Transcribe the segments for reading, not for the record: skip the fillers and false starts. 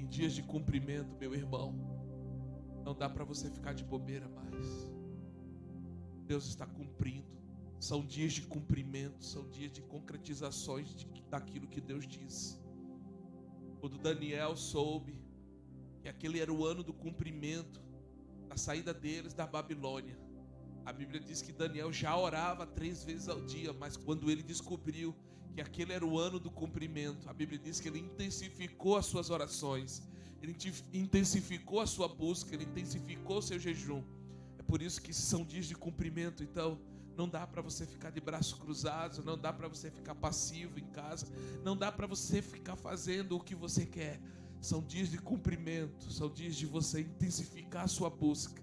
Em dias de cumprimento, meu irmão, não dá para você ficar de bobeira mais. Deus está cumprindo. São dias de cumprimento, são dias de concretizações daquilo que Deus disse. Quando Daniel soube que aquele era o ano do cumprimento, da saída deles da Babilônia, a Bíblia diz que Daniel já orava 3 vezes ao dia, mas quando ele descobriu que aquele era o ano do cumprimento, a Bíblia diz que ele intensificou as suas orações, ele intensificou a sua busca, ele intensificou o seu jejum. É por isso que são dias de cumprimento. Então não dá para você ficar de braços cruzados, não dá para você ficar passivo em casa, não dá para você ficar fazendo o que você quer. São dias de cumprimento, são dias de você intensificar a sua busca.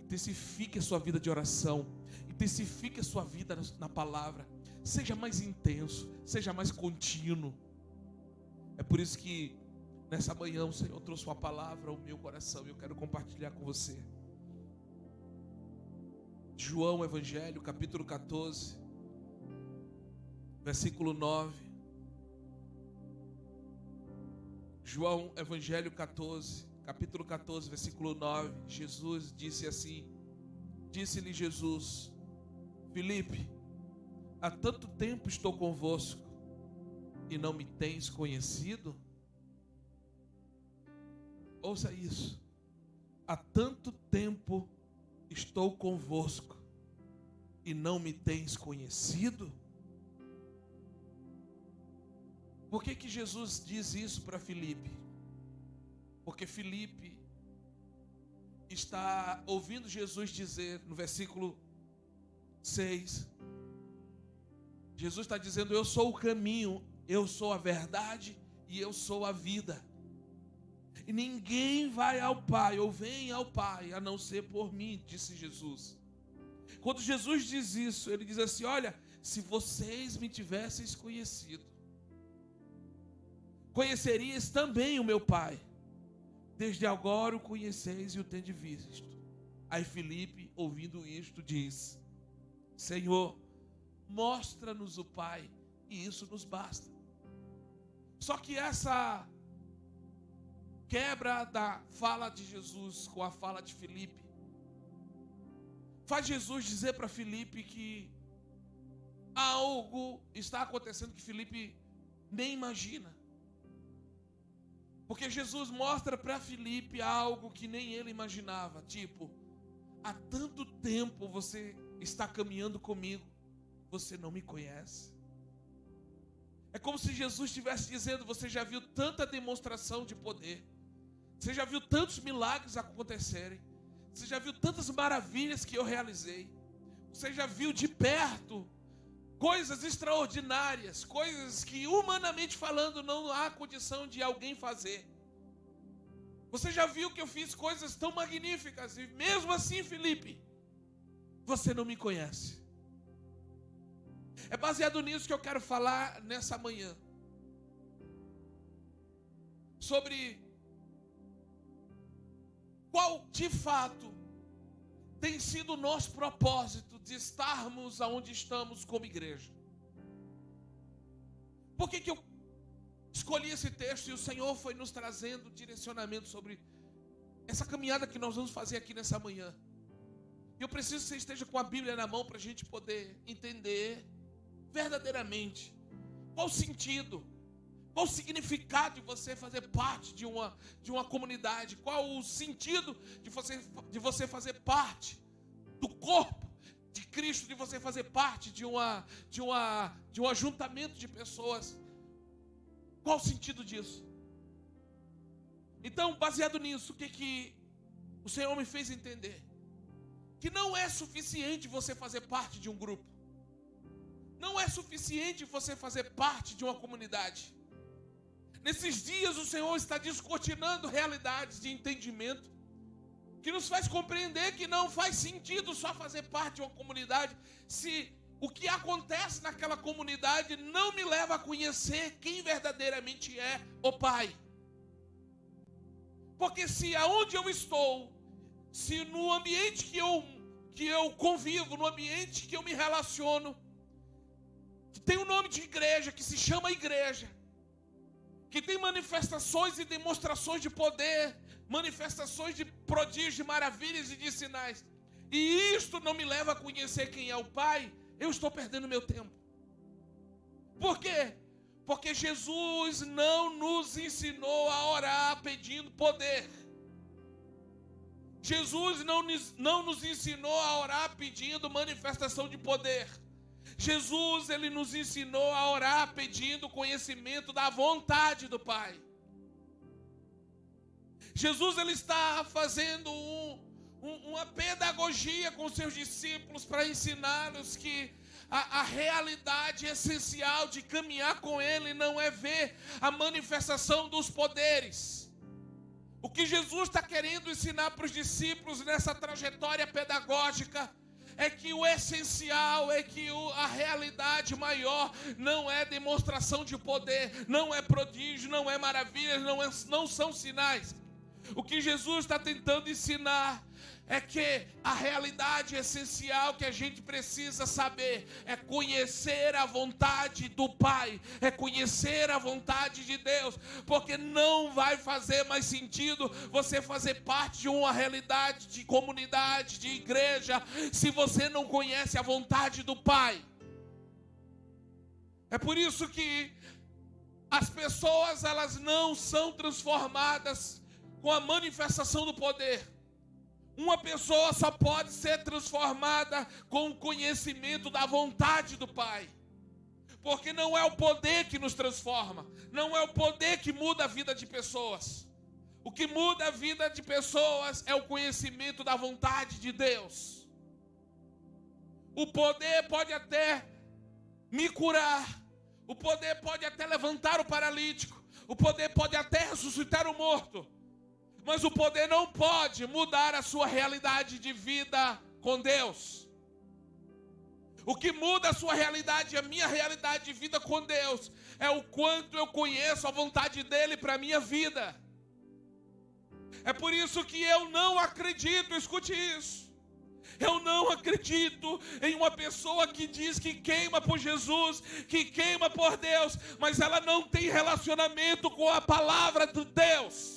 Intensifique a sua vida de oração, intensifique a sua vida na palavra. Seja mais intenso, seja mais contínuo. É por isso que nessa manhã o Senhor trouxe uma palavra ao meu coração e eu quero compartilhar com você. João Evangelho, capítulo 14, versículo 9. João Evangelho 14, capítulo 14, versículo 9. Jesus disse assim: disse-lhe Jesus: Filipe, há tanto tempo estou convosco e não me tens conhecido? Ouça isso. Há tanto tempo estou convosco e não me tens conhecido? Por que Jesus diz isso para Filipe? Porque Filipe está ouvindo Jesus dizer no versículo 6, Jesus está dizendo: eu sou o caminho, eu sou a verdade e eu sou a vida. E ninguém vai ao Pai ou vem ao Pai a não ser por mim, disse Jesus. Quando Jesus diz isso, ele diz assim: olha, se vocês me tivessem conhecido, conhecerias também o meu Pai. Desde agora o conheceis e o tendes visto. Aí Filipe, ouvindo isto, diz: Senhor, mostra-nos o Pai, e isso nos basta. Só que essa quebra da fala de Jesus com a fala de Filipe faz Jesus dizer para Filipe que algo está acontecendo que Filipe nem imagina. Porque Jesus mostra para Filipe algo que nem ele imaginava. Tipo, há tanto tempo você está caminhando comigo, você não me conhece. É como se Jesus estivesse dizendo: você já viu tanta demonstração de poder, você já viu tantos milagres acontecerem, você já viu tantas maravilhas que eu realizei, você já viu de perto coisas extraordinárias, coisas que humanamente falando não há condição de alguém fazer. Você já viu que eu fiz coisas tão magníficas e mesmo assim, Filipe, você não me conhece. É baseado nisso que eu quero falar nessa manhã. Sobre qual de fato tem sido o nosso propósito de estarmos aonde estamos como igreja. Por que eu escolhi esse texto e o Senhor foi nos trazendo direcionamento sobre essa caminhada que nós vamos fazer aqui nessa manhã? Eu preciso que você esteja com a Bíblia na mão para a gente poder entender verdadeiramente qual o sentido, qual o significado de você fazer parte de uma comunidade, qual o sentido de você fazer parte do corpo de Cristo, de você fazer parte de um ajuntamento de pessoas. Qual o sentido disso? Então, baseado nisso, o que o Senhor me fez entender? Que não é suficiente você fazer parte de um grupo. Não é suficiente você fazer parte de uma comunidade. Nesses dias o Senhor está descortinando realidades de entendimento que nos faz compreender que não faz sentido só fazer parte de uma comunidade se o que acontece naquela comunidade não me leva a conhecer quem verdadeiramente é o Pai. Porque se aonde eu estou, se no ambiente que eu convivo, no ambiente que eu me relaciono, que tem um nome de igreja, que se chama igreja, que tem manifestações e demonstrações de poder, manifestações de prodígios, de maravilhas e de sinais, e isto não me leva a conhecer quem é o Pai, eu estou perdendo meu tempo. Por quê? Porque Jesus não nos ensinou a orar pedindo poder. Jesus não nos ensinou a orar pedindo manifestação de poder. Jesus, ele nos ensinou a orar pedindo conhecimento da vontade do Pai. Jesus, ele está fazendo uma pedagogia com seus discípulos para ensiná-los que a realidade essencial de caminhar com ele não é ver a manifestação dos poderes. O que Jesus está querendo ensinar para os discípulos nessa trajetória pedagógica é que o essencial, é que a realidade maior não é demonstração de poder, não é prodígio, não é maravilhas, não são sinais. O que Jesus está tentando ensinar é que a realidade essencial que a gente precisa saber é conhecer a vontade do Pai, é conhecer a vontade de Deus, porque não vai fazer mais sentido você fazer parte de uma realidade de comunidade, de igreja, se você não conhece a vontade do Pai. É por isso que as pessoas, elas não são transformadas com a manifestação do poder. Uma pessoa só pode ser transformada com o conhecimento da vontade do Pai. Porque não é o poder que nos transforma, não é o poder que muda a vida de pessoas. O que muda a vida de pessoas é o conhecimento da vontade de Deus. O poder pode até me curar, o poder pode até levantar o paralítico, o poder pode até ressuscitar o morto. Mas o poder não pode mudar a sua realidade de vida com Deus. O que muda a sua realidade, a minha realidade de vida com Deus, é o quanto eu conheço a vontade dEle para a minha vida. É por isso que eu não acredito, escute isso. Eu não acredito em uma pessoa que diz que queima por Jesus, que queima por Deus, mas ela não tem relacionamento com a palavra de Deus.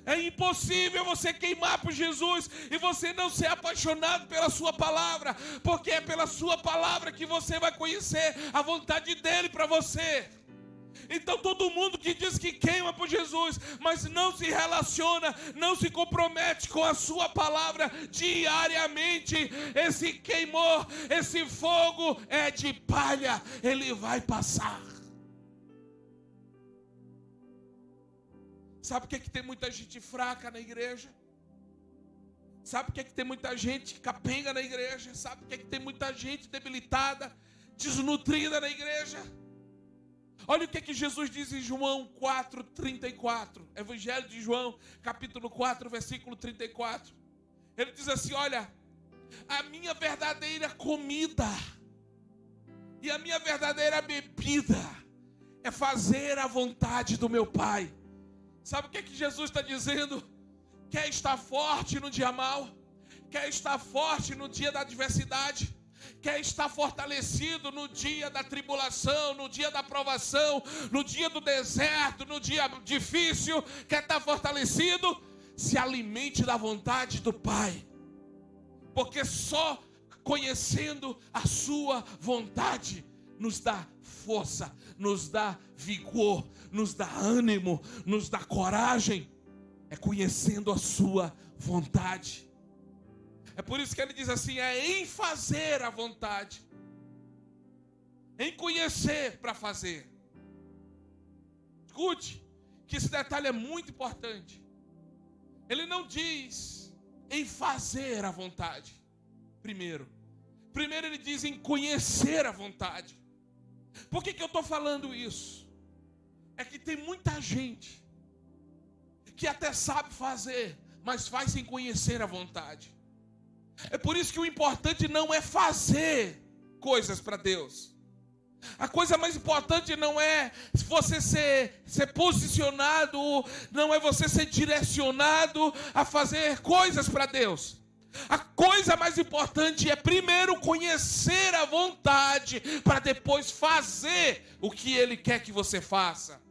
É impossível você queimar por Jesus e você não ser apaixonado pela sua palavra, porque é pela sua palavra que você vai conhecer a vontade dele para você. Então todo mundo que diz que queima por Jesus, mas não se relaciona, não se compromete com a sua palavra diariamente, esse queimor, esse fogo é de palha, ele vai passar. Sabe por que tem muita gente fraca na igreja? Sabe por que tem muita gente capenga na igreja? Sabe por que tem muita gente debilitada, desnutrida na igreja? Olha o que Jesus diz em João 4:34. Evangelho de João, capítulo 4, versículo 34. Ele diz assim, olha, a minha verdadeira comida e a minha verdadeira bebida é fazer a vontade do meu Pai. Sabe o que Jesus está dizendo? Quer estar forte no dia mau? Quer estar forte no dia da adversidade? Quer estar fortalecido no dia da tribulação, no dia da provação, no dia do deserto, no dia difícil? Quer estar fortalecido? Se alimente da vontade do Pai. Porque só conhecendo a sua vontade nos dá força, nos dá vigor, nos dá ânimo, nos dá coragem. É conhecendo a sua vontade. É por isso que ele diz assim, é em fazer a vontade, em conhecer para fazer. Escute, que esse detalhe é muito importante. Ele não diz em fazer a vontade, primeiro ele diz em conhecer a vontade. Por que eu estou falando isso? É que tem muita gente que até sabe fazer, mas faz sem conhecer a vontade. É por isso que o importante não é fazer coisas para Deus. A coisa mais importante não é você ser posicionado, não é você ser direcionado a fazer coisas para Deus. A coisa mais importante é primeiro conhecer a vontade, para depois fazer o que Ele quer que você faça.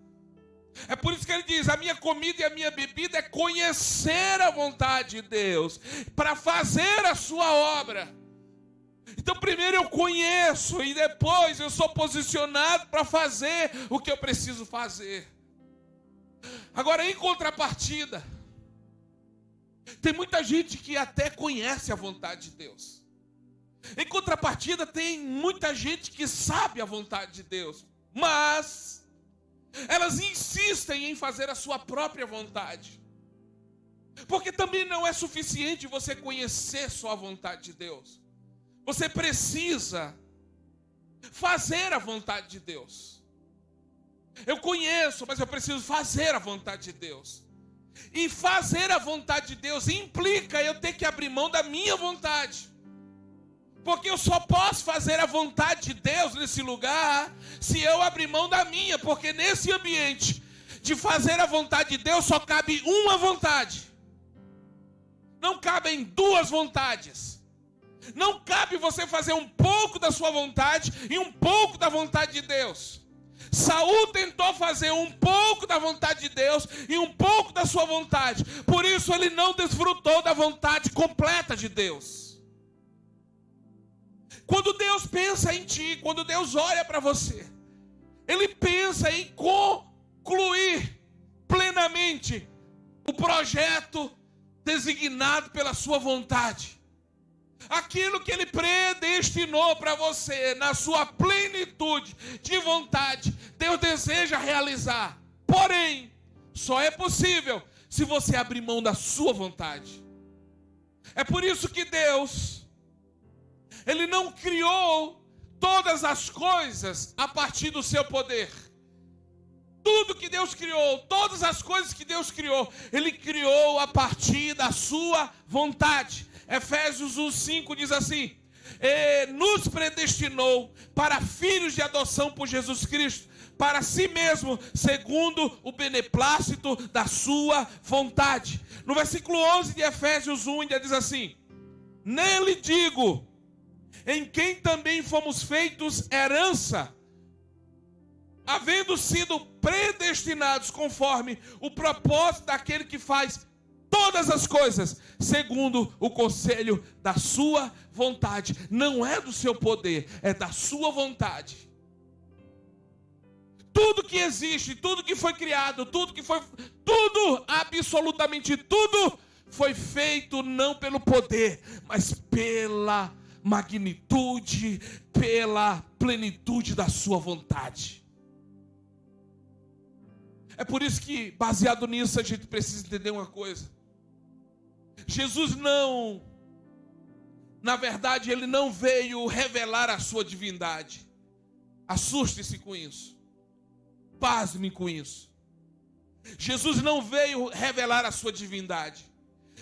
É por isso que ele diz: a minha comida e a minha bebida é conhecer a vontade de Deus, para fazer a sua obra. Então primeiro eu conheço e depois eu sou posicionado para fazer o que eu preciso fazer. Agora, em contrapartida, tem muita gente que até conhece a vontade de Deus. Em contrapartida, tem muita gente que sabe a vontade de Deus, mas elas insistem em fazer a sua própria vontade. Porque também não é suficiente você conhecer só a vontade de Deus. Você precisa fazer a vontade de Deus. Eu conheço, mas eu preciso fazer a vontade de Deus. E fazer a vontade de Deus implica eu ter que abrir mão da minha vontade. Porque eu só posso fazer a vontade de Deus nesse lugar se eu abrir mão da minha. Porque nesse ambiente de fazer a vontade de Deus só cabe uma vontade. Não cabem duas vontades. Não cabe você fazer um pouco da sua vontade e um pouco da vontade de Deus. Saul tentou fazer um pouco da vontade de Deus e um pouco da sua vontade. Por isso ele não desfrutou da vontade completa de Deus. Quando Deus pensa em ti, quando Deus olha para você, Ele pensa em concluir plenamente o projeto designado pela sua vontade. Aquilo que Ele predestinou para você, na sua plenitude de vontade, Deus deseja realizar. Porém, só é possível se você abrir mão da sua vontade. É por isso que Deus, Ele não criou todas as coisas a partir do seu poder. Tudo que Deus criou, todas as coisas que Deus criou, Ele criou a partir da sua vontade. Efésios 1:5 diz assim: nos predestinou para filhos de adoção por Jesus Cristo, para si mesmo, segundo o beneplácito da sua vontade. No versículo 11 de Efésios 1 ainda diz assim: nele digo, em quem também fomos feitos herança, havendo sido predestinados conforme o propósito daquele que faz todas as coisas segundo o conselho da sua vontade. Não é do seu poder, é da sua vontade. Tudo que existe, tudo que foi criado, tudo, absolutamente tudo, foi feito não pelo poder, mas pela magnitude, pela plenitude da sua vontade. É por isso que, baseado nisso, a gente precisa entender uma coisa. Jesus não, na verdade, Ele não veio revelar a sua divindade. Assuste-se com isso. Pasme com isso. Jesus não veio revelar a sua divindade.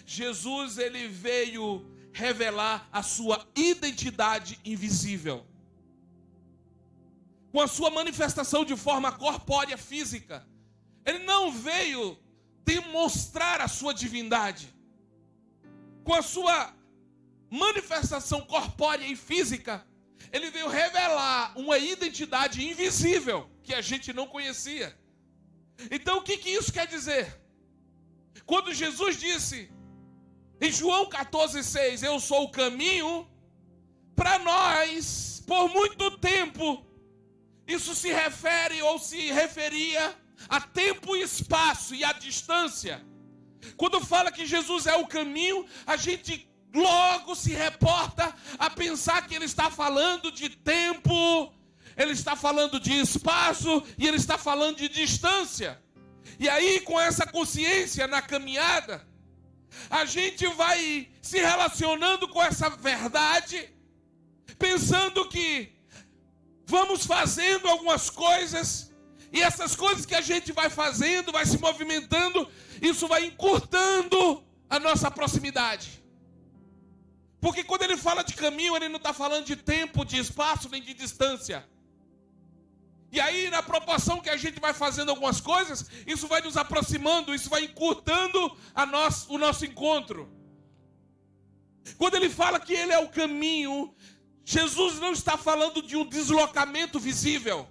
Jesus, Ele veio revelar a sua identidade invisível. Com a sua manifestação de forma corpórea, física. Ele não veio demonstrar a sua divindade. Com a sua manifestação corpórea e física, Ele veio revelar uma identidade invisível que a gente não conhecia. Então o que isso quer dizer? Quando Jesus disse em João 14,6, eu sou o caminho, para nós, por muito tempo, isso se refere ou se referia a tempo e espaço e a distância. Quando fala que Jesus é o caminho, a gente logo se reporta a pensar que Ele está falando de tempo, Ele está falando de espaço e Ele está falando de distância. E aí, com essa consciência na caminhada, a gente vai se relacionando com essa verdade, pensando que vamos fazendo algumas coisas, e essas coisas que a gente vai fazendo, vai se movimentando, isso vai encurtando a nossa proximidade. Porque quando Ele fala de caminho, Ele não está falando de tempo, de espaço, nem de distância. E aí, na proporção que a gente vai fazendo algumas coisas, isso vai nos aproximando, isso vai encurtando o nosso encontro. Quando Ele fala que Ele é o caminho, Jesus não está falando de um deslocamento visível.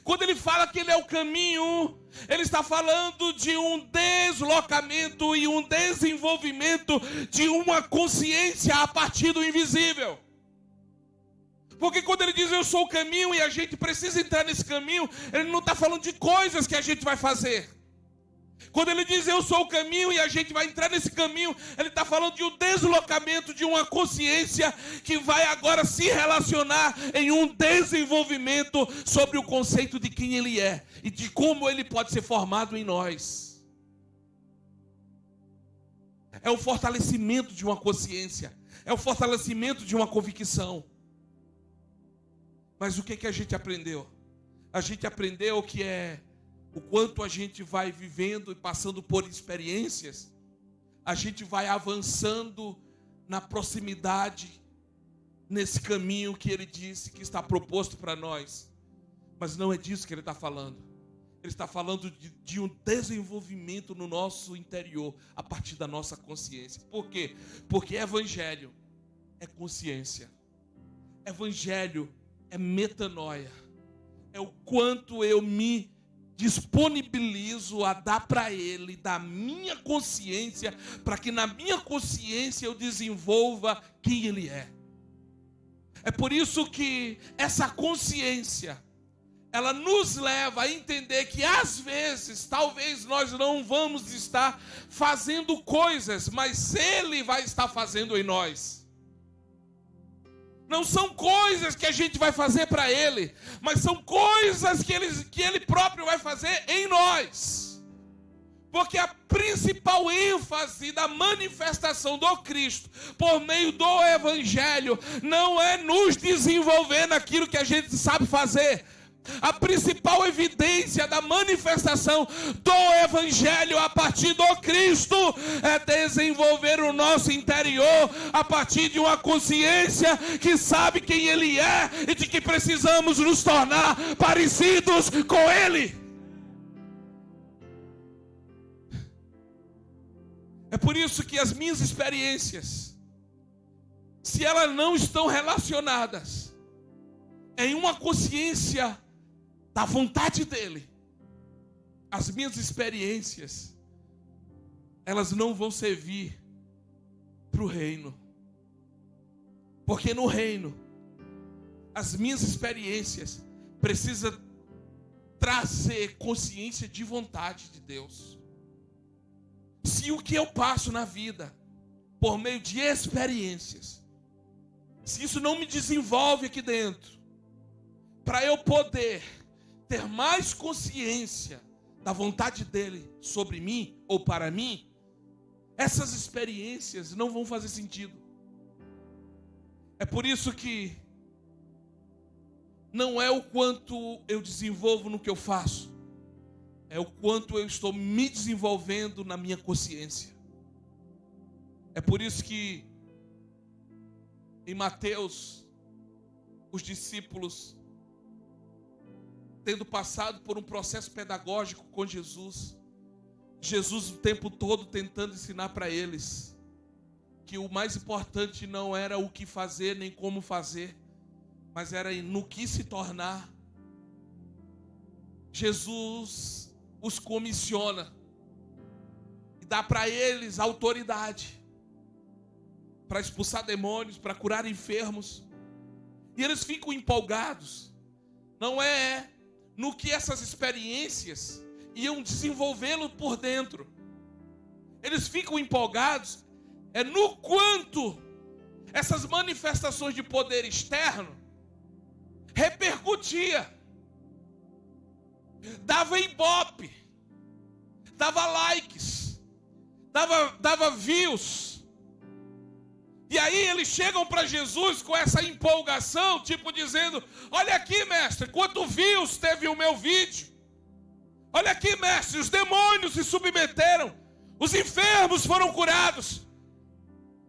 Quando ele fala que ele é o caminho, ele está falando de um deslocamento e um desenvolvimento de uma consciência a partir do invisível. Porque quando ele diz eu sou o caminho e a gente precisa entrar nesse caminho, ele não está falando de coisas que a gente vai fazer. Quando ele diz eu sou o caminho e a gente vai entrar nesse caminho, ele está falando de um deslocamento de uma consciência que vai agora se relacionar em um desenvolvimento sobre o conceito de quem ele é e de como ele pode ser formado em nós. É o fortalecimento de uma consciência, é o fortalecimento de uma convicção. Mas o que a gente aprendeu? A gente aprendeu que é o quanto a gente vai vivendo e passando por experiências, a gente vai avançando na proximidade, nesse caminho que ele disse que está proposto para nós. Mas não é disso que ele está falando. Ele está falando de um desenvolvimento no nosso interior, a partir da nossa consciência. Por quê? Porque evangelho é consciência. Evangelho é metanoia. É o quanto eu me disponibilizo a dar para ele da minha consciência, para que na minha consciência eu desenvolva quem ele é. É por isso que essa consciência, ela nos leva a entender que às vezes, talvez nós não vamos estar fazendo coisas, mas ele vai estar fazendo em nós. Não são coisas que a gente vai fazer para ele, mas são coisas que ele próprio vai fazer em nós. Porque a principal ênfase da manifestação do Cristo por meio do Evangelho não é nos desenvolver naquilo que a gente sabe fazer. A principal evidência da manifestação do Evangelho a partir do Cristo é desenvolver o nosso interior a partir de uma consciência que sabe quem Ele é e de que precisamos nos tornar parecidos com Ele. É por isso que as minhas experiências, se elas não estão relacionadas em uma consciência da vontade dele, as minhas experiências, elas não vão servir para o reino. Porque no reino, as minhas experiências precisam trazer consciência de vontade de Deus. Se o que eu passo na vida, por meio de experiências, se isso não me desenvolve aqui dentro, para eu poder ter mais consciência da vontade dele sobre mim ou para mim, essas experiências não vão fazer sentido. É por isso que não é o quanto eu desenvolvo no que eu faço, é o quanto eu estou me desenvolvendo na minha consciência. É por isso que em Mateus, os discípulos, tendo passado por um processo pedagógico com Jesus o tempo todo tentando ensinar para eles que o mais importante não era o que fazer nem como fazer, mas era no que se tornar. Jesus os comissiona e dá para eles autoridade para expulsar demônios, para curar enfermos, e eles ficam empolgados. Não é no que essas experiências iam desenvolvê-lo por dentro. Eles ficam empolgados é no quanto essas manifestações de poder externo repercutia, dava ibope, dava likes, dava views. E aí eles chegam para Jesus com essa empolgação, tipo dizendo: olha aqui, mestre, quanto views teve o meu vídeo. Olha aqui, mestre, os demônios se submeteram, os enfermos foram curados.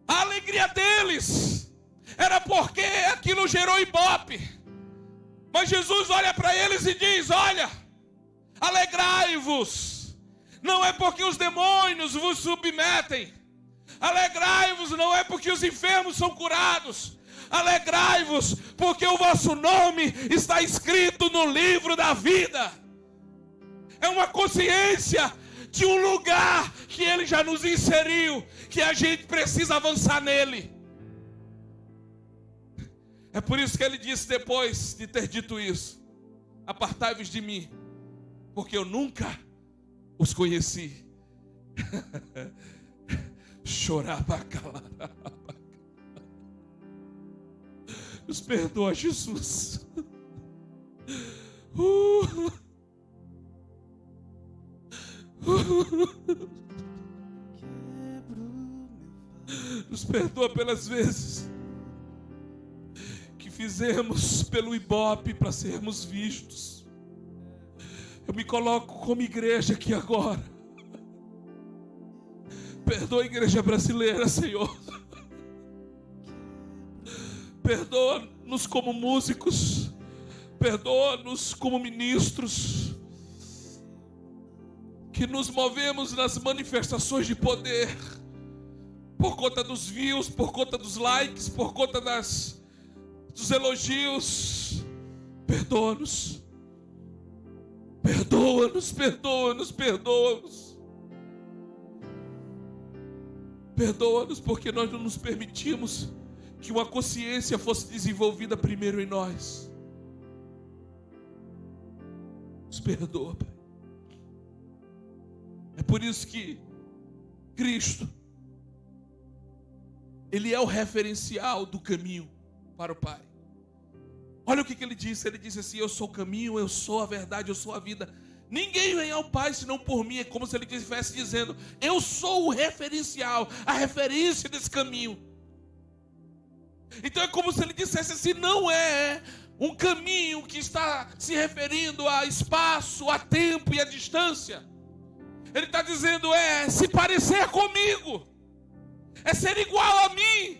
A alegria deles era porque aquilo gerou ibope. Mas Jesus olha para eles e diz: olha, alegrai-vos, não é porque os demônios vos submetem. Alegrai-vos não é porque os enfermos são curados. Alegrai-vos, porque o vosso nome está escrito no livro da vida. É uma consciência de um lugar que Ele já nos inseriu, que a gente precisa avançar nele. É por isso que Ele disse, depois de ter dito isso: apartai-vos de mim, porque eu nunca os conheci. Chorava, calarava. Nos perdoa, Jesus. Nos perdoa pelas vezes que fizemos pelo Ibope para sermos vistos. Eu me coloco como igreja aqui agora. Perdoa a igreja brasileira, Senhor. Perdoa-nos como músicos. Perdoa-nos como ministros, que nos movemos nas manifestações de poder, por conta dos views, por conta dos likes, por conta dos elogios. Perdoa-nos. Perdoa-nos, perdoa-nos, perdoa-nos. Perdoa-nos porque nós não nos permitimos que uma consciência fosse desenvolvida primeiro em nós. Nos perdoa, Pai. É por isso que Cristo, Ele é o referencial do caminho para o Pai. Olha o que Ele disse. Ele disse assim: eu sou o caminho, eu sou a verdade, eu sou a vida. Ninguém vem ao Pai senão por mim. É como se Ele estivesse dizendo: eu sou o referencial, a referência desse caminho. Então é como se Ele dissesse assim: não é um caminho que está se referindo a espaço, a tempo e a distância. Ele está dizendo: é se parecer comigo, é ser igual a mim,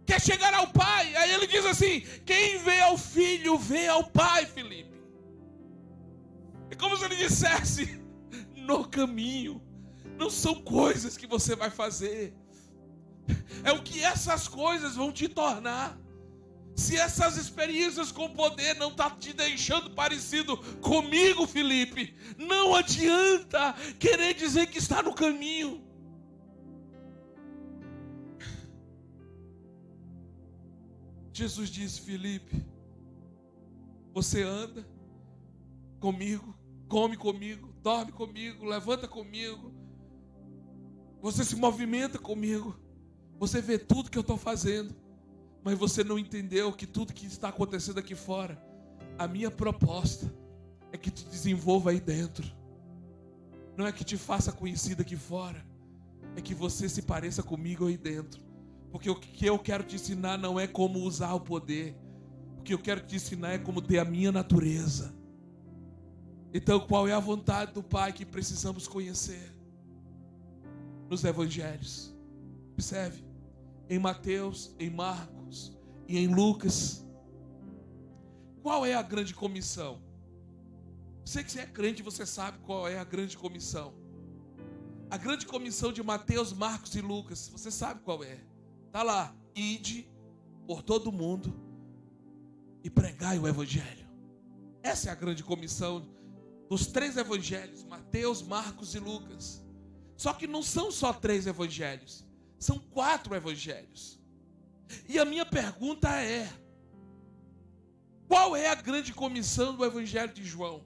quer chegar ao Pai. Aí ele diz assim: quem vê ao Filho, vê ao Pai, Felipe. É como se ele dissesse: no caminho, não são coisas que você vai fazer, é o que essas coisas vão te tornar. Se essas experiências com poder não estão te deixando parecido comigo, Felipe, não adianta querer dizer que está no caminho. Jesus disse: Felipe, você anda comigo, come comigo, dorme comigo, levanta comigo, você se movimenta comigo, você vê tudo que eu estou fazendo. Mas você não entendeu que tudo que está acontecendo aqui fora, a minha proposta é que te desenvolva aí dentro. Não é que te faça conhecido aqui fora, é que você se pareça comigo aí dentro. Porque o que eu quero te ensinar não é como usar o poder. O que eu quero te ensinar é como ter a minha natureza. Então, qual é a vontade do Pai que precisamos conhecer? Nos evangelhos. Observe. Em Mateus, em Marcos e em Lucas. Qual é a grande comissão? Sei que você é crente, você sabe qual é a grande comissão. A grande comissão de Mateus, Marcos e Lucas, você sabe qual é. Está lá: ide por todo mundo e pregai o evangelho. Essa é a grande comissão dos 3 evangelhos, Mateus, Marcos e Lucas. Só que não são só 3 evangelhos, são 4 evangelhos. E a minha pergunta é: qual é a grande comissão do evangelho de João?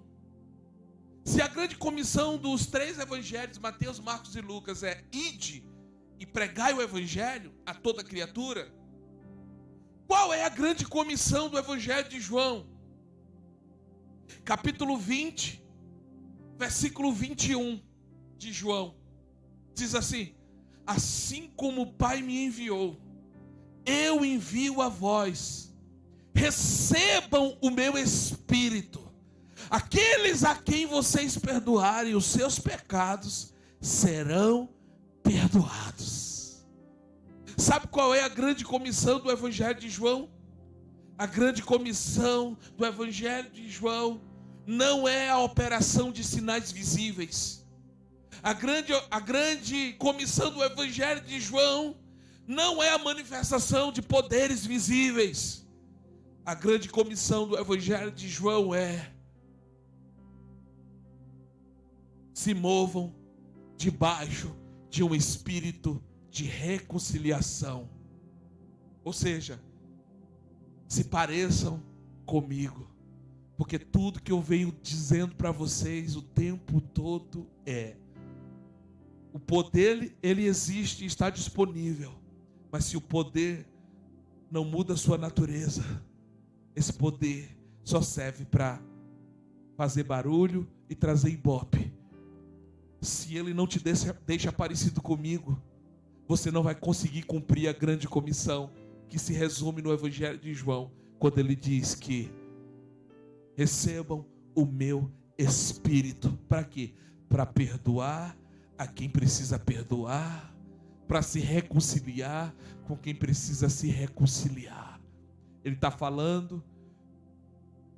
Se a grande comissão dos 3 evangelhos, Mateus, Marcos e Lucas, é ide e pregai o evangelho a toda criatura, qual é a grande comissão do evangelho de João? Capítulo 20, versículo 21 de João, diz assim: assim como o Pai me enviou, eu envio a vós. Recebam o meu Espírito. Aqueles a quem vocês perdoarem os seus pecados serão perdoados. Sabe qual é a grande comissão do Evangelho de João? A grande comissão do Evangelho de João não é a operação de sinais visíveis. A grande comissão do Evangelho de João não é a manifestação de poderes visíveis. A grande comissão do Evangelho de João é: se movam debaixo de um espírito de reconciliação. Ou seja, se pareçam comigo, porque tudo que eu venho dizendo para vocês o tempo todo o poder, ele existe e está disponível, mas se o poder não muda a sua natureza, esse poder só serve para fazer barulho e trazer ibope. Se ele não te deixa parecido comigo, você não vai conseguir cumprir a grande comissão que se resume no Evangelho de João, quando ele diz que recebam o meu Espírito. Para quê? Para perdoar a quem precisa perdoar, para se reconciliar com quem precisa se reconciliar. Ele está falando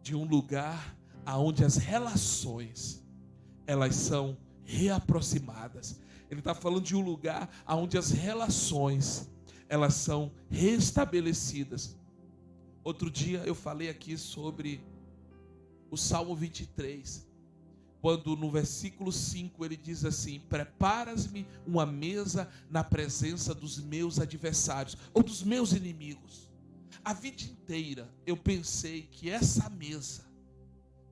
de um lugar onde as relações, elas são reaproximadas. Ele está falando de um lugar onde as relações, elas são restabelecidas. Outro dia eu falei aqui sobre o Salmo 23, quando no versículo 5 ele diz assim: preparas-me uma mesa na presença dos meus adversários, ou dos meus inimigos. A vida inteira eu pensei que essa mesa,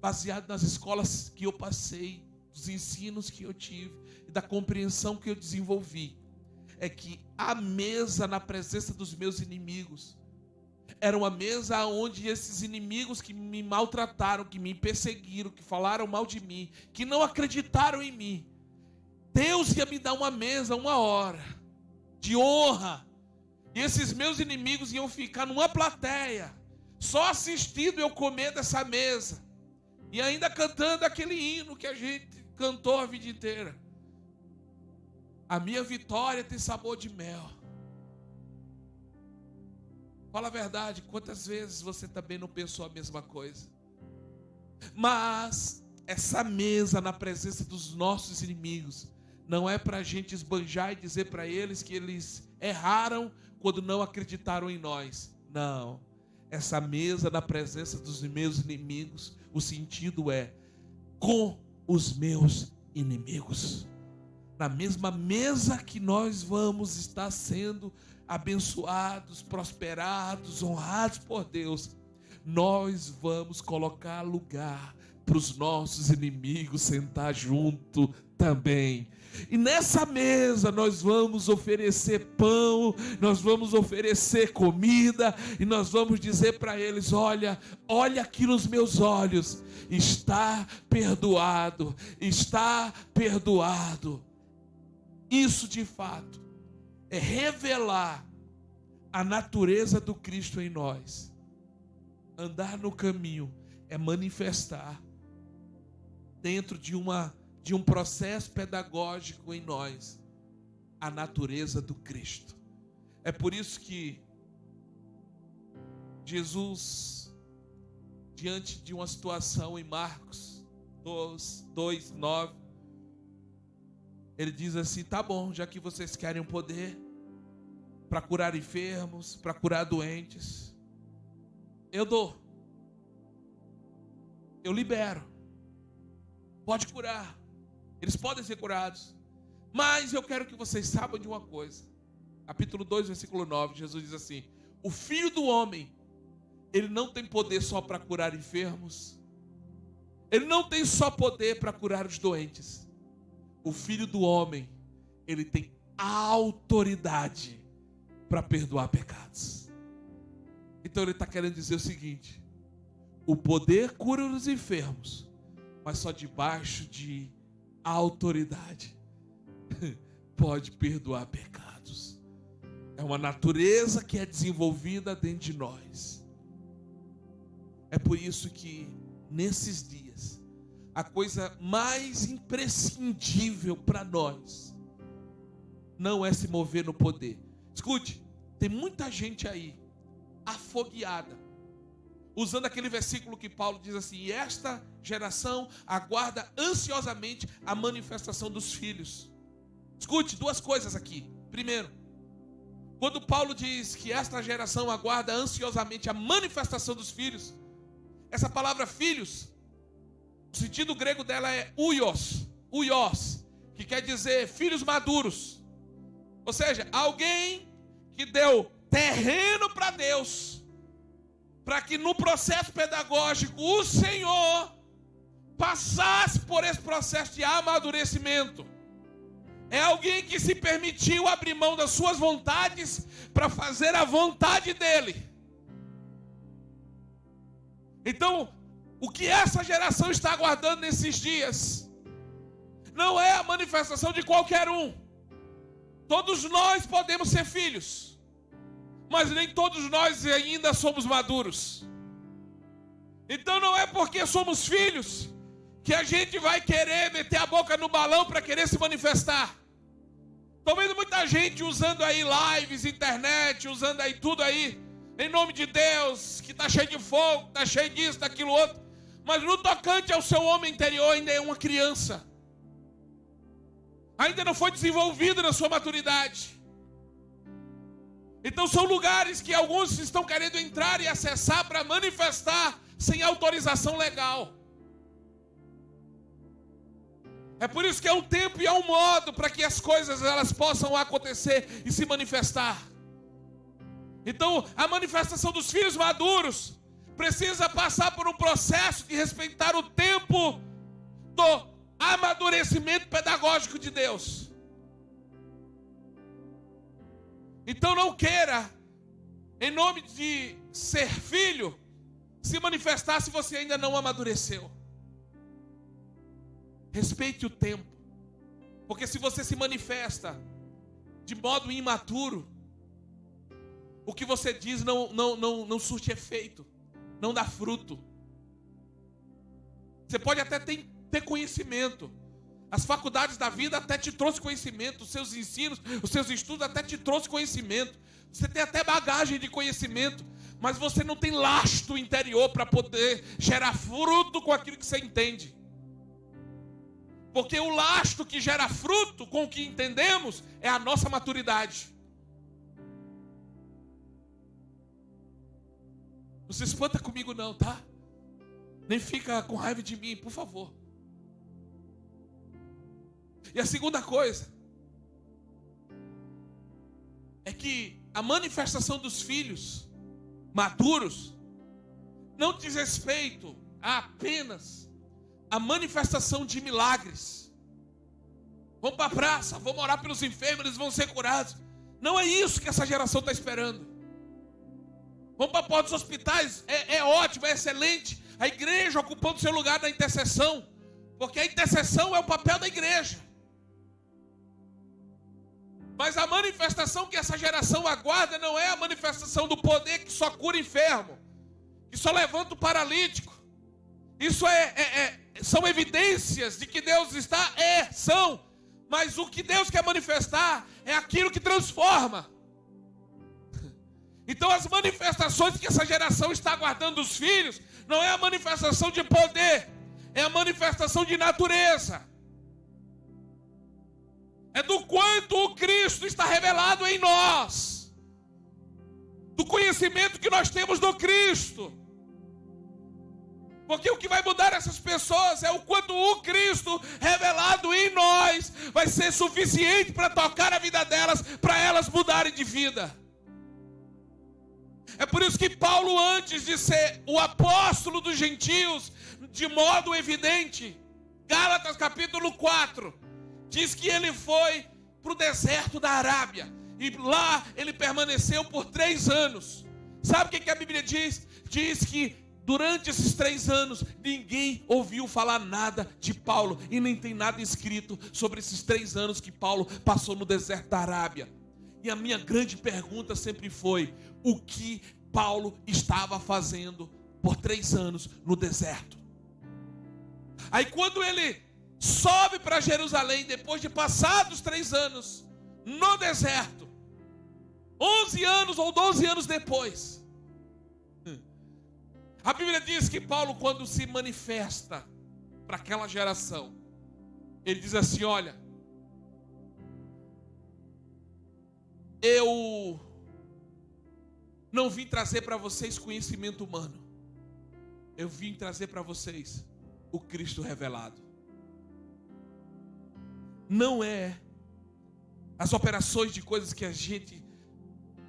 baseado nas escolas que eu passei, dos ensinos que eu tive e da compreensão que eu desenvolvi, é que a mesa na presença dos meus inimigos era uma mesa onde esses inimigos que me maltrataram, que me perseguiram, que falaram mal de mim, que não acreditaram em mim, Deus ia me dar uma mesa, uma hora de honra, e esses meus inimigos iam ficar numa plateia, só assistindo eu comer dessa mesa, e ainda cantando aquele hino que a gente cantou a vida inteira: a minha vitória tem sabor de mel. Fala a verdade, quantas vezes você também não pensou a mesma coisa? Mas essa mesa na presença dos nossos inimigos não é para a gente esbanjar e dizer para eles que eles erraram quando não acreditaram em nós. Não, essa mesa na presença dos meus inimigos, o sentido é com os meus inimigos. Na mesma mesa que nós vamos estar sendo abençoados, prosperados, honrados por Deus, nós vamos colocar lugar para os nossos inimigos sentar junto também. E nessa mesa nós vamos oferecer pão, nós vamos oferecer comida, e nós vamos dizer para eles: olha aqui nos meus olhos, está perdoado, está perdoado. Isso de fato é revelar a natureza do Cristo em nós. Andar no caminho é manifestar dentro de um processo pedagógico em nós a natureza do Cristo. É por isso que Jesus, diante de uma situação em Marcos 2:9, ele diz assim: tá bom, já que vocês querem o poder para curar enfermos, para curar doentes, eu dou, eu libero, pode curar, eles podem ser curados, mas eu quero que vocês saibam de uma coisa. Capítulo 2, versículo 9, Jesus diz assim: o Filho do Homem, ele não tem poder só para curar enfermos, ele não tem só poder para curar os doentes. O Filho do Homem, ele tem autoridade para perdoar pecados. Então ele está querendo dizer o seguinte: o poder cura os enfermos, mas só debaixo de autoridade pode perdoar pecados. É uma natureza que é desenvolvida dentro de nós. É por isso que nesses dias a coisa mais imprescindível para nós não é se mover no poder. Escute, tem muita gente aí afogueada, usando aquele versículo que Paulo diz assim: e esta geração aguarda ansiosamente a manifestação dos filhos. Escute, duas coisas aqui. Primeiro, Quando Paulo diz que esta geração aguarda ansiosamente a manifestação dos filhos, essa palavra filhos, o sentido grego dela é uios, que quer dizer filhos maduros. Ou seja, alguém que deu terreno para Deus, para que no processo pedagógico o Senhor passasse por esse processo de amadurecimento. É alguém que se permitiu abrir mão das suas vontades para fazer a vontade dele. Então, o que essa geração está aguardando nesses dias não é a manifestação de qualquer um. Todos nós podemos ser filhos, mas nem todos nós ainda somos maduros. Então não é porque somos filhos que a gente vai querer meter a boca no balão para querer se manifestar. Estou vendo muita gente usando aí lives, internet, usando aí tudo aí, em nome de Deus, que está cheio de fogo, está cheio disso, daquilo outro. Mas no tocante ao seu homem interior ainda é uma criança. Ainda não foi desenvolvido na sua maturidade. Então são lugares que alguns estão querendo entrar e acessar para manifestar sem autorização legal. É por isso que é um tempo e é um modo para que as coisas elas possam acontecer e se manifestar. Então a manifestação dos filhos maduros precisa passar por um processo de respeitar o tempo do amadurecimento pedagógico de Deus. Então não queira, em nome de ser filho, se manifestar se você ainda não amadureceu. Respeite o tempo, porque se você se manifesta de modo imaturo, o que você diz não surte efeito, não dá fruto. Você pode até ter conhecimento, as faculdades da vida até te trouxe conhecimento, os seus ensinos, os seus estudos até te trouxe conhecimento, você tem até bagagem de conhecimento, mas você não tem lastro interior para poder gerar fruto com aquilo que você entende. Porque o lastro que gera fruto com o que entendemos é a nossa maturidade. Não se espanta comigo não, tá? Nem fica com raiva de mim, por favor. E a segunda coisa é que a manifestação dos filhos maduros não diz respeito a apenas a manifestação de milagres. Vamos para a praça, vamos orar pelos enfermos, eles vão ser curados. Não é isso que essa geração está esperando. Vamos para a porta dos hospitais, é ótimo, é excelente. A igreja ocupando seu lugar na intercessão, porque a intercessão é o papel da igreja. Mas a manifestação que essa geração aguarda não é a manifestação do poder que só cura enfermo, que só levanta o paralítico. Isso são evidências de que Deus está, são. Mas o que Deus quer manifestar é aquilo que transforma. Então as manifestações que essa geração está aguardando dos filhos, não é a manifestação de poder, é a manifestação de natureza. É do quanto o Cristo está revelado em nós, do conhecimento que nós temos do Cristo. Porque o que vai mudar essas pessoas é o quanto o Cristo revelado em nós vai ser suficiente para tocar a vida delas, para elas mudarem de vida. É por isso que Paulo, antes de ser o apóstolo dos gentios, de modo evidente, Gálatas capítulo 4, diz que ele foi para o deserto da Arábia, e lá ele permaneceu por 3 anos. Sabe o que a Bíblia diz? Diz que durante esses 3 anos, ninguém ouviu falar nada de Paulo, e nem tem nada escrito sobre esses 3 anos que Paulo passou no deserto da Arábia. E a minha grande pergunta sempre foi: o que Paulo estava fazendo por 3 anos no deserto? Aí quando ele sobe para Jerusalém, depois de passados 3 anos no deserto, 11 anos ou 12 anos depois, a Bíblia diz que Paulo, quando se manifesta para aquela geração, ele diz assim: olha, eu não vim trazer para vocês conhecimento humano. Eu vim trazer para vocês o Cristo revelado. Não é as operações de coisas que a gente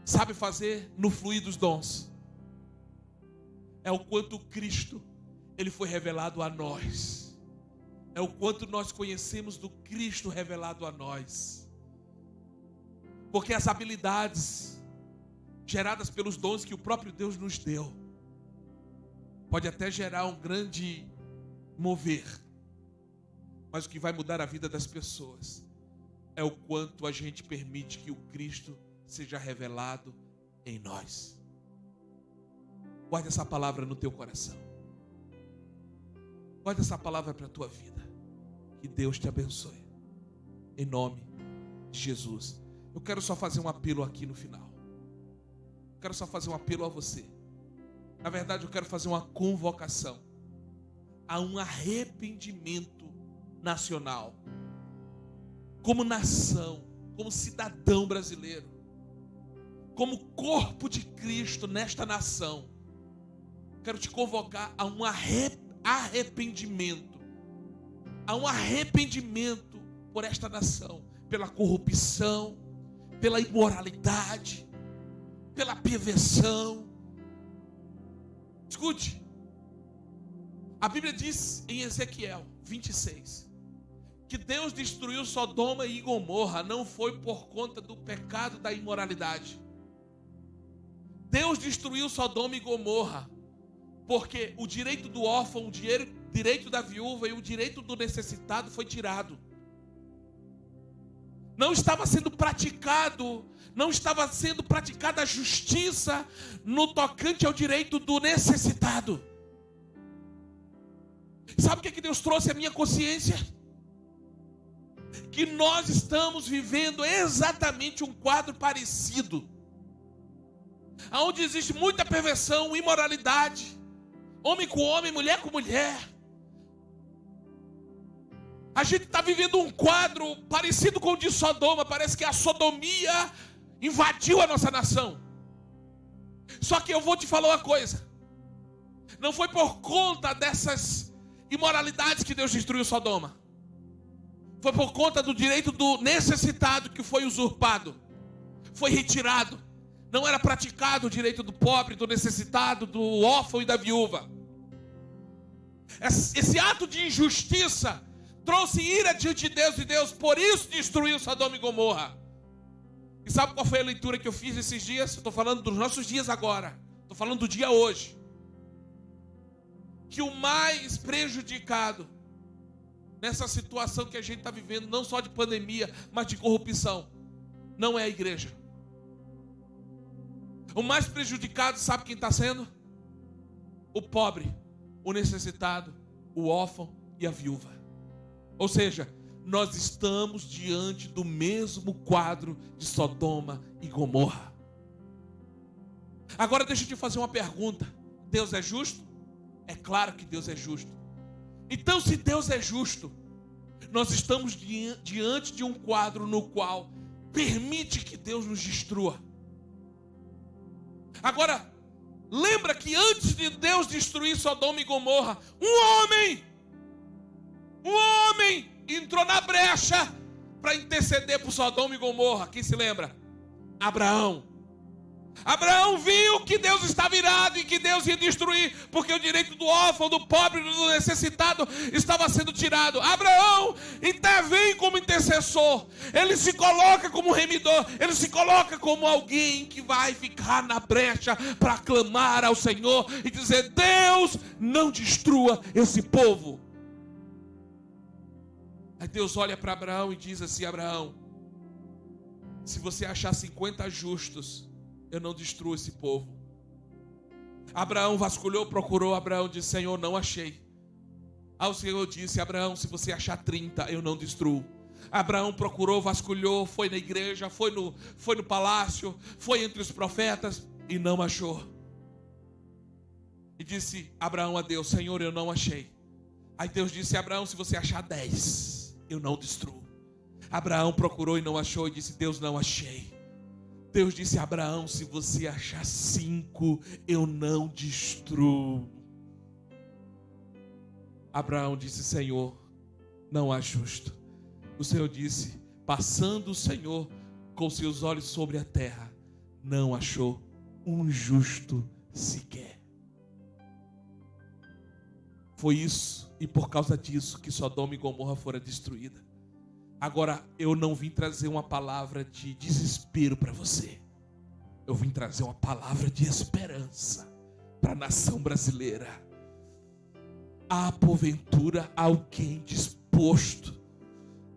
sabe fazer no fluir dos dons. É o quanto Cristo, Ele foi revelado a nós. É o quanto nós conhecemos do Cristo revelado a nós. Porque as habilidades geradas pelos dons que o próprio Deus nos deu, pode até gerar um grande mover, mas o que vai mudar a vida das pessoas é o quanto a gente permite que o Cristo seja revelado em nós. Guarde essa palavra no teu coração. Guarde essa palavra para a tua vida. Que Deus te abençoe. Em nome de Jesus. Eu quero só fazer um apelo aqui no final. Eu quero só fazer um apelo a você. Na verdade, eu quero fazer uma convocação a um arrependimento nacional. Como nação, como cidadão brasileiro, como corpo de Cristo nesta nação, quero te convocar a um arrependimento. A um arrependimento por esta nação, pela corrupção, pela imoralidade, pela perversão. Escute, a Bíblia diz em Ezequiel 26, que Deus destruiu Sodoma e Gomorra, não foi por conta do pecado da imoralidade. Deus destruiu Sodoma e Gomorra, porque o direito do órfão, o direito da viúva e o direito do necessitado foi tirado. Não estava sendo praticada a justiça no tocante ao direito do necessitado. Sabe o que Deus trouxe à minha consciência? Que nós estamos vivendo exatamente um quadro parecido, onde existe muita perversão, imoralidade, homem com homem, mulher com mulher. A gente está vivendo um quadro parecido com o de Sodoma. Parece que a sodomia invadiu a nossa nação. Só que eu vou te falar uma coisa: não foi por conta dessas imoralidades que Deus destruiu Sodoma. Foi por conta do direito do necessitado que foi usurpado, foi retirado. Não era praticado o direito do pobre, do necessitado, do órfão e da viúva. Esse ato de injustiça trouxe ira diante de Deus, e Deus por isso destruiu Sodoma e Gomorra. E sabe qual foi a leitura que eu fiz esses dias? Eu estou falando dos nossos dias agora, estou falando do dia hoje. Que o mais prejudicado nessa situação que a gente está vivendo, não só de pandemia, mas de corrupção, não é a igreja. O mais prejudicado, sabe quem está sendo? O pobre, o necessitado, o órfão e a viúva. Ou seja, nós estamos diante do mesmo quadro de Sodoma e Gomorra. Agora deixa eu te fazer uma pergunta: Deus é justo? É claro que Deus é justo. Então, se Deus é justo, nós estamos diante de um quadro no qual permite que Deus nos destrua. Agora, lembra que antes de Deus destruir Sodoma e Gomorra, um homem entrou na brecha para interceder por Sodoma e Gomorra. Quem se lembra? Abraão. Abraão viu que Deus estava irado e que Deus ia destruir, porque o direito do órfão, do pobre, do necessitado estava sendo tirado. Abraão intervém como intercessor. Ele se coloca como remidor. Ele se coloca como alguém que vai ficar na brecha para clamar ao Senhor e dizer: Deus, não destrua esse povo. Aí Deus olha para Abraão e diz assim: Abraão, se você achar 50 justos, eu não destruo esse povo. Abraão vasculhou, procurou. Abraão disse: Senhor, não achei. Aí o Senhor disse: Abraão, se você achar 30, eu não destruo. Abraão procurou, vasculhou, foi na igreja, foi no palácio, foi entre os profetas e não achou. E disse Abraão a Deus: Senhor, eu não achei. Aí Deus disse: Abraão, se você achar 10, eu não destruo. Abraão procurou e não achou e disse: Deus, não achei. Deus disse a Abraão: se você achar 5, eu não destruo. Abraão disse: Senhor, não há justo. O Senhor disse: passando o Senhor com seus olhos sobre a terra, não achou um justo sequer. Foi isso e por causa disso que Sodoma e Gomorra foram destruídas. Agora, eu não vim trazer uma palavra de desespero para você. Eu vim trazer uma palavra de esperança para a nação brasileira. Há porventura alguém disposto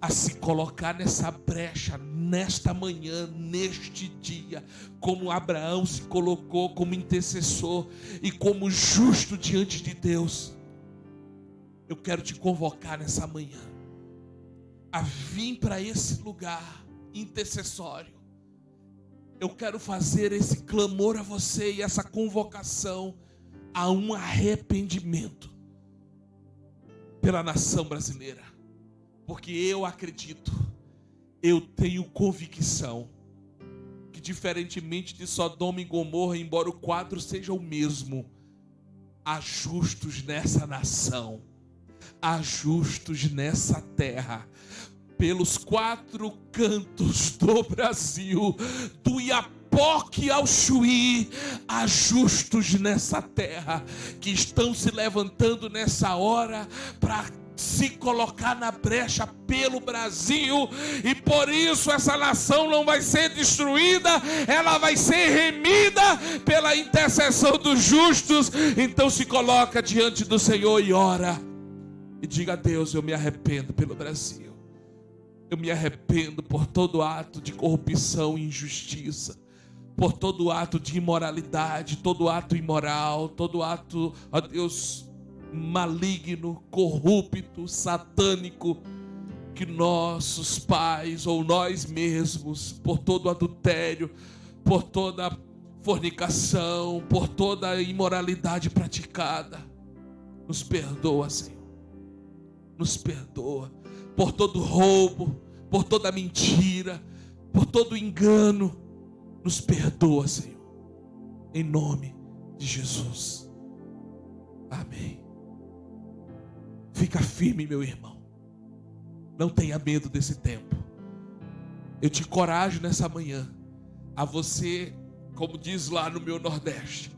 a se colocar nessa brecha, nesta manhã, neste dia, como Abraão se colocou como intercessor e como justo diante de Deus? Eu quero te convocar nessa manhã a vir para esse lugar intercessório. Eu quero fazer esse clamor a você e essa convocação a um arrependimento pela nação brasileira. Porque eu acredito, eu tenho convicção que, diferentemente de Sodoma e Gomorra, embora o quadro seja o mesmo, há justos nessa nação, há justos nessa terra, pelos 4 cantos do Brasil, do Iapoque ao Chuí, há justos nessa terra que estão se levantando nessa hora para se colocar na brecha pelo Brasil, e por isso essa nação não vai ser destruída, ela vai ser remida pela intercessão dos justos. Então se coloca diante do Senhor e ora, e diga a Deus: eu me arrependo pelo Brasil. Eu me arrependo por todo ato de corrupção e injustiça, por todo ato de imoralidade, todo ato imoral, todo ato, ó Deus, maligno, corrupto, satânico, que nossos pais ou nós mesmos, por todo adultério, por toda fornicação, por toda imoralidade praticada, nos perdoa, Senhor. Nos perdoa por todo roubo, por toda mentira, por todo engano. Nos perdoa, Senhor, em nome de Jesus. Amém. Fica firme, meu irmão. Não tenha medo desse tempo. Eu te encorajo nessa manhã a você, como diz lá no meu Nordeste,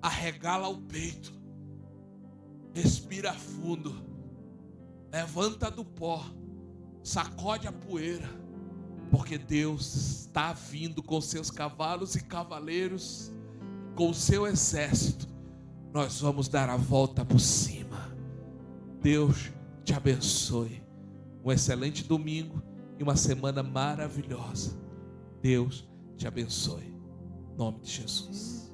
arregala o peito, respira fundo, levanta do pó, sacode a poeira, porque Deus está vindo com seus cavalos e cavaleiros, com o seu exército. Nós vamos dar a volta por cima. Deus te abençoe. Um excelente domingo e uma semana maravilhosa. Deus te abençoe. Em nome de Jesus.